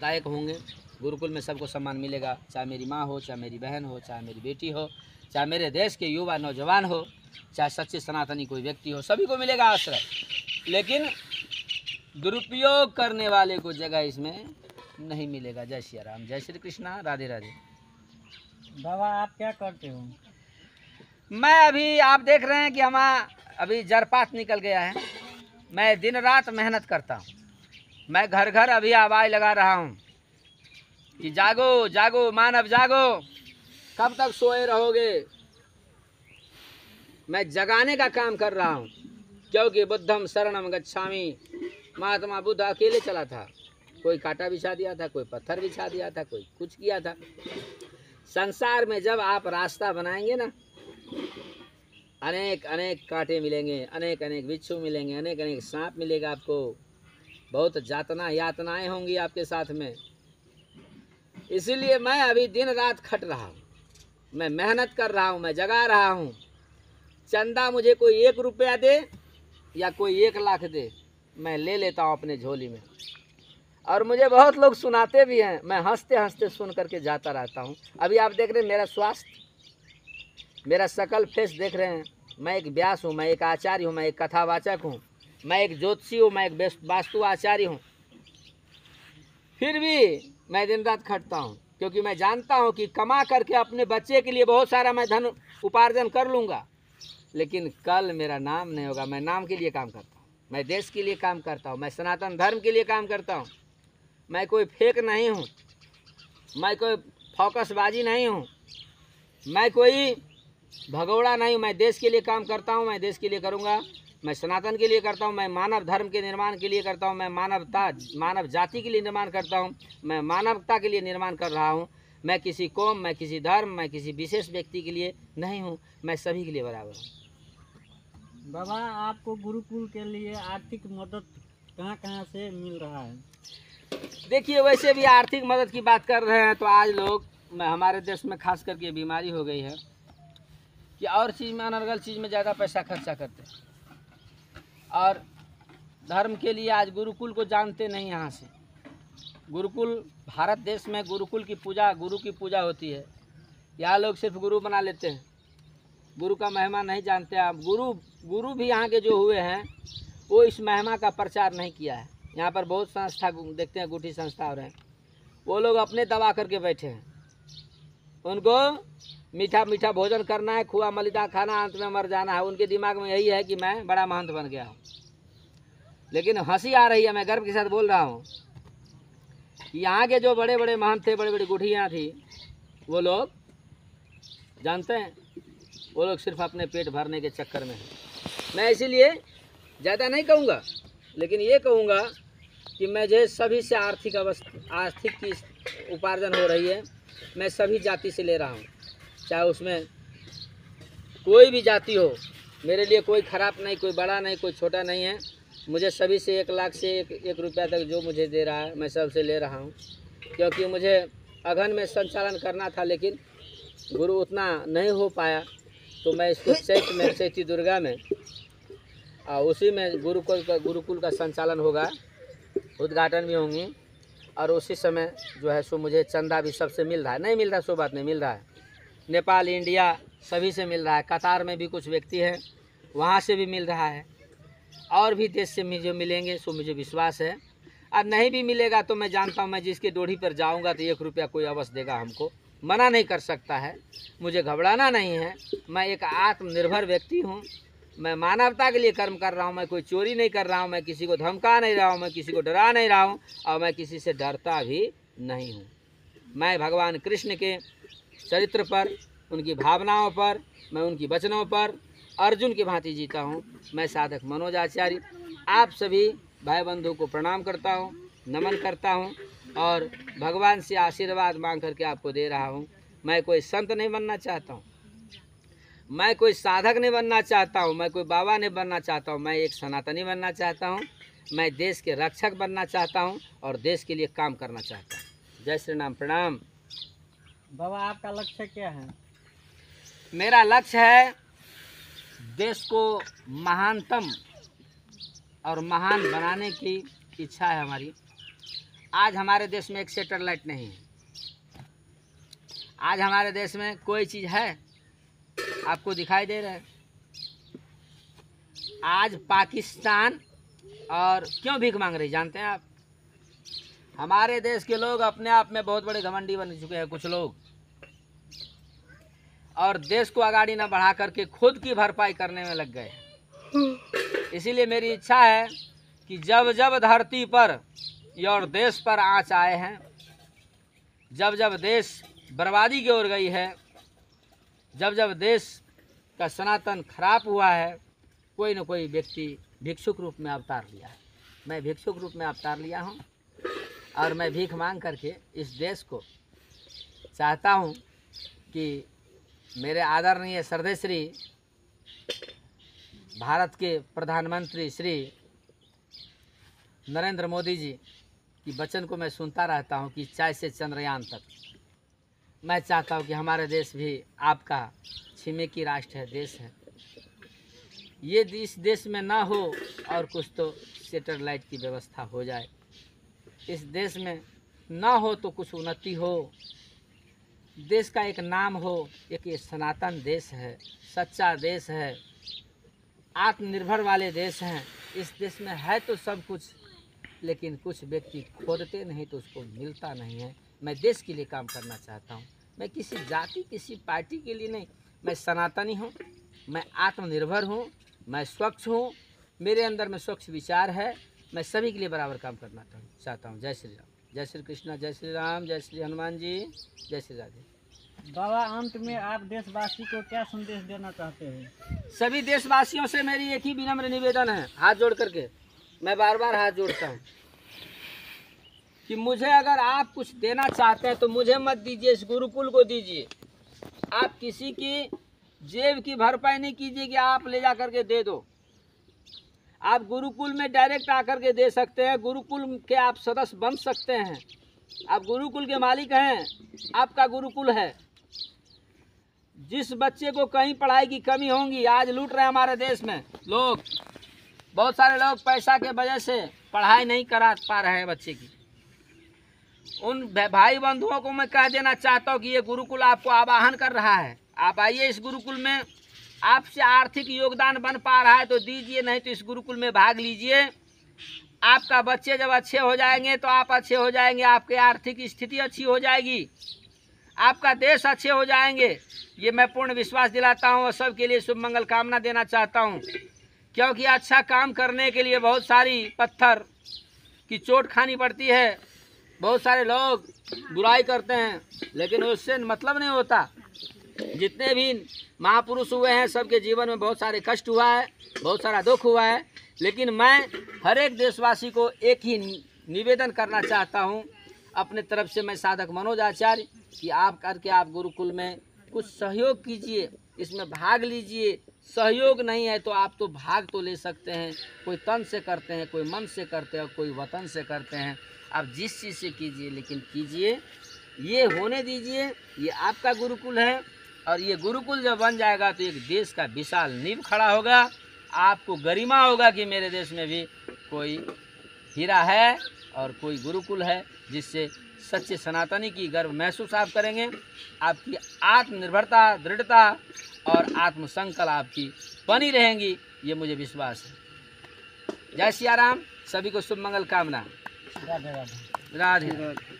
लायक होंगे। गुरुकुल में सबको सम्मान मिलेगा, चाहे मेरी माँ हो, चाहे मेरी बहन हो, चाहे मेरी बेटी हो, चाहे मेरे देश के युवा नौजवान हो, चाहे सच्चे सनातनी कोई व्यक्ति हो, सभी को मिलेगा आश्रय। लेकिन दुरुपयोग करने वाले को जगह इसमें नहीं मिलेगा। जय श्री राम, जय श्री कृष्णा, राधे राधे। बाबा आप क्या करते हो? मैं अभी आप देख रहे हैं कि हमारा अभी जरपात निकल गया है। मैं दिन रात मेहनत करता हूँ। मैं घर घर अभी आवाज़ लगा रहा हूँ कि जागो जागो मानव जागो, कब तक सोए रहोगे। मैं जगाने का काम कर रहा हूँ, क्योंकि बुद्धम शरणम गच्छामि। महात्मा बुद्ध अकेले चला था, कोई कांटा बिछा दिया था, कोई पत्थर बिछा दिया था, कोई कुछ किया था। संसार में जब आप रास्ता बनाएंगे ना, अनेक अनेक कांटे मिलेंगे, अनेक अनेक बिच्छू मिलेंगे, अनेक अनेक सांप मिलेगा आपको, बहुत यातनाएं होंगी आपके साथ में। इसीलिए मैं अभी दिन रात खट रहा हूँ, मैं मेहनत कर रहा हूँ, मैं जगा रहा हूँ। चंदा मुझे कोई 1 रुपया दे या कोई 1 लाख दे, मैं ले लेता हूँ अपने झोली में। और मुझे बहुत लोग सुनाते भी हैं, मैं हंसते हंसते सुन करके जाता रहता हूँ। अभी आप देख रहे हैं मेरा स्वास्थ्य, मेरा सकल फेस देख रहे हैं। मैं एक व्यास हूँ, मैं एक आचार्य हूँ, मैं एक कथावाचक हूँ, मैं एक ज्योतिषी हूँ, मैं एक वास्तु आचार्य हूँ। फिर भी मैं दिन रात खटता हूँ, क्योंकि मैं जानता हूँ कि कमा करके अपने बच्चे के लिए बहुत सारा मैं धन उपार्जन कर लूँगा, लेकिन कल मेरा नाम नहीं होगा। मैं नाम के लिए काम करता हूँ, मैं देश के लिए काम करता हूँ, मैं सनातन धर्म के लिए काम करता हूँ। मैं कोई फेक नहीं हूँ, मैं कोई फोकसबाजी नहीं हूँ, मैं कोई भगोड़ा नहीं हूँ। मैं देश के लिए काम करता हूँ, मैं देश के लिए करूँगा, मैं सनातन के लिए करता हूँ, मैं मानव धर्म के निर्माण के लिए करता हूँ, मैं मानव जाति के लिए निर्माण करता हूँ, मैं मानवता के लिए निर्माण कर रहा हूँ। मैं किसी कौम, मैं किसी धर्म, मैं किसी विशेष व्यक्ति के लिए नहीं हूँ, मैं सभी के लिए बराबर हूँ। बाबा आपको गुरुकुल के लिए आर्थिक मदद कहाँ कहाँ से मिल रहा है? देखिए, वैसे भी आर्थिक मदद की बात कर रहे हैं तो आज लोग हमारे देश में खास करके बीमारी हो गई है कि और चीज़ में, अनर्गल चीज़ में ज़्यादा पैसा खर्चा करते हैं, और धर्म के लिए आज गुरुकुल को जानते नहीं। यहाँ से गुरुकुल, भारत देश में गुरुकुल की पूजा, गुरु की पूजा होती है। यहाँ लोग सिर्फ गुरु बना लेते हैं, गुरु का महिमा नहीं जानते। आप गुरु भी यहाँ के जो हुए हैं वो इस महिमा का प्रचार नहीं किया है। यहाँ पर बहुत संस्था देखते हैं, गुठी संस्था हो रहे हैं, वो लोग अपने दबा करके बैठे हैं। उनको मीठा मीठा भोजन करना है, खुआ मलिदा खाना, अंत में मर जाना है। उनके दिमाग में यही है कि मैं बड़ा महंत बन गया हूँ। लेकिन हंसी आ रही है, मैं गर्व के साथ बोल रहा हूँ कि यहाँ के जो बड़े बड़े महंत थे, बड़े बड़ी गुठियाँ थी, वो लोग जानते हैं, वो लोग सिर्फ अपने पेट भरने के चक्कर में हैं। मैं इसीलिए ज़्यादा नहीं कहूँगा, लेकिन ये कहूँगा कि मुझे सभी से आर्थिक की उपार्जन हो रही है। मैं सभी जाति से ले रहा हूँ, चाहे उसमें कोई भी जाति हो, मेरे लिए कोई ख़राब नहीं, कोई बड़ा नहीं, कोई छोटा नहीं है। मुझे सभी से 1 लाख से 1 रुपया तक जो मुझे दे रहा है, मैं सबसे ले रहा हूँ, क्योंकि मुझे अघन में संचालन करना था, लेकिन गुरु उतना नहीं हो पाया, तो मैं इसको चैत्र में, चैती दुर्गा में, उसी में गुरुकुल का संचालन होगा, उद्घाटन भी होंगी, और उसी समय जो है सो मुझे चंदा भी सबसे मिल रहा है। नहीं मिल रहा सो बात नहीं, मिल रहा है। नेपाल, इंडिया सभी से मिल रहा है। कतार में भी कुछ व्यक्ति हैं, वहाँ से भी मिल रहा है, और भी देश से मुझे मिलेंगे, सो मुझे विश्वास है। अब नहीं भी मिलेगा तो मैं जानता हूँ, मैं जिसके डोरी पर जाऊँगा तो 1 रुपया कोई अवश्य देगा, हमको मना नहीं कर सकता है। मुझे घबराना नहीं है, मैं एक आत्मनिर्भर व्यक्ति हूँ। मैं मानवता के लिए कर्म कर रहा हूँ, मैं कोई चोरी नहीं कर रहा हूँ, मैं किसी को धमका नहीं रहा हूँ, मैं किसी को डरा नहीं रहा हूँ, और मैं किसी से डरता भी नहीं हूँ। मैं भगवान कृष्ण के चरित्र पर, उनकी भावनाओं पर, मैं उनकी वचनों पर अर्जुन की भांति जीता हूँ। मैं साधक मनोज आचार्य आप सभी भाई बंधु को प्रणाम करता हूँ, नमन करता हूँ, और भगवान से आशीर्वाद मांग करके आपको दे रहा हूँ। मैं कोई संत नहीं बनना चाहता हूँ, मैं कोई साधक नहीं बनना चाहता हूँ, मैं कोई बाबा नहीं बनना चाहता हूँ, मैं एक सनातनी बनना चाहता हूँ। मैं देश के रक्षक बनना चाहता हूँ और देश के लिए काम करना चाहता हूँ। जय श्री राम, प्रणाम। बाबा आपका लक्ष्य क्या है? मेरा लक्ष्य है देश को महानतम और महान बनाने की इच्छा है हमारी। आज हमारे देश में एक सैटेलाइट नहीं है। आज हमारे देश में कोई चीज़ है आपको दिखाई दे रहा है। आज पाकिस्तान और क्यों भीख मांग रही जानते हैं आप? हमारे देश के लोग अपने आप में बहुत बड़े घमंडी बन चुके हैं कुछ लोग, और देश को आगाड़ी न बढ़ा करके खुद की भरपाई करने में लग गए। इसीलिए मेरी इच्छा है कि जब जब धरती पर और देश पर आँच आए हैं, जब जब देश बर्बादी की ओर गई है, जब जब देश का सनातन खराब हुआ है, कोई न कोई व्यक्ति भिक्षुक रूप में अवतार लिया है। मैं भिक्षुक रूप में अवतार लिया हूँ और मैं भीख मांग करके इस देश को चाहता हूँ कि मेरे आदरणीय श्रद्धेय भारत के प्रधानमंत्री श्री नरेंद्र मोदी जी की वचन को मैं सुनता रहता हूँ कि चाय से चंद्रयान तक। मैं चाहता हूँ कि हमारा देश भी आपका छिमेकी राष्ट्र है, देश है। ये इस देश में ना हो और कुछ तो सैटेलाइट की व्यवस्था हो जाए। इस देश में ना हो तो कुछ उन्नति हो, देश का एक नाम हो। एक ये सनातन देश है, सच्चा देश है, आत्मनिर्भर वाले देश हैं। इस देश में है तो सब कुछ, लेकिन कुछ व्यक्ति खोदते नहीं तो उसको मिलता नहीं है। मैं देश के लिए काम करना चाहता हूँ। मैं किसी जाति किसी पार्टी के लिए नहीं, मैं सनातनी हूँ, मैं आत्मनिर्भर हूँ, मैं स्वच्छ हूँ, मेरे अंदर में स्वच्छ विचार है। मैं सभी के लिए बराबर काम करना चाहता हूँ। जय श्री राम, जय श्री कृष्णा, जय श्री राम, जय श्री हनुमान जी, जय श्री राधे। बाबा, अंत में आप देशवासी को क्या संदेश देना चाहते हैं? सभी देशवासियों से मेरी एक ही विनम्र निवेदन है, हाथ जोड़ करके मैं बार बार हाथ जोड़ता हूँ कि मुझे अगर आप कुछ देना चाहते हैं तो मुझे मत दीजिए, इस गुरुकुल को दीजिए। आप किसी की जेब की भरपाई नहीं कीजिए कि आप ले जा करके दे दो। आप गुरुकुल में डायरेक्ट आकर के दे सकते हैं, गुरुकुल के आप सदस्य बन सकते हैं। आप गुरुकुल के मालिक हैं, आपका गुरुकुल है। जिस बच्चे को कहीं पढ़ाई की कमी होंगी, आज लूट रहे हैं हमारे देश में लोग, बहुत सारे लोग पैसा के वजह से पढ़ाई नहीं करा पा रहे हैं बच्चे की। उन भाई बंधुओं को मैं कह देना चाहता हूँ कि ये गुरुकुल आपको आवाहन कर रहा है, आप आइए इस गुरुकुल में। आपसे आर्थिक योगदान बन पा रहा है तो दीजिए, नहीं तो इस गुरुकुल में भाग लीजिए। आपका बच्चे जब अच्छे हो जाएंगे तो आप अच्छे हो जाएंगे, आपकी आर्थिक स्थिति अच्छी हो जाएगी, आपका देश अच्छे हो जाएंगे। ये मैं पूर्ण विश्वास दिलाता हूँ और सबके लिए शुभ मंगल कामना देना चाहता हूँ। क्योंकि अच्छा काम करने के लिए बहुत सारी पत्थर की चोट खानी पड़ती है, बहुत सारे लोग बुराई करते हैं, लेकिन उससे मतलब नहीं होता। जितने भी महापुरुष हुए हैं सबके जीवन में बहुत सारे कष्ट हुआ है, बहुत सारा दुख हुआ है, लेकिन मैं हर एक देशवासी को एक ही निवेदन करना चाहता हूं अपने तरफ से। मैं साधक मनोज आचार्य कि आप करके आप गुरुकुल में कुछ सहयोग कीजिए, इसमें भाग लीजिए। सहयोग नहीं है तो आप तो भाग तो ले सकते हैं, कोई तन से करते हैं, कोई मन से करते हैं, कोई वतन से करते हैं। आप जिस चीज़ से कीजिए, लेकिन कीजिए, ये होने दीजिए। ये आपका गुरुकुल है और ये गुरुकुल जब बन जाएगा तो एक देश का विशाल नींव खड़ा होगा। आपको गरिमा होगा कि मेरे देश में भी कोई हीरा है और कोई गुरुकुल है, जिससे सच्चे सनातनी की गर्व महसूस आप करेंगे। आपकी आत्मनिर्भरता, दृढ़ता और आत्मसंकल्प आपकी बनी रहेंगी, ये मुझे विश्वास है। जय सिया राम, सभी को शुभ मंगल कामना। राधे राधे। राधे।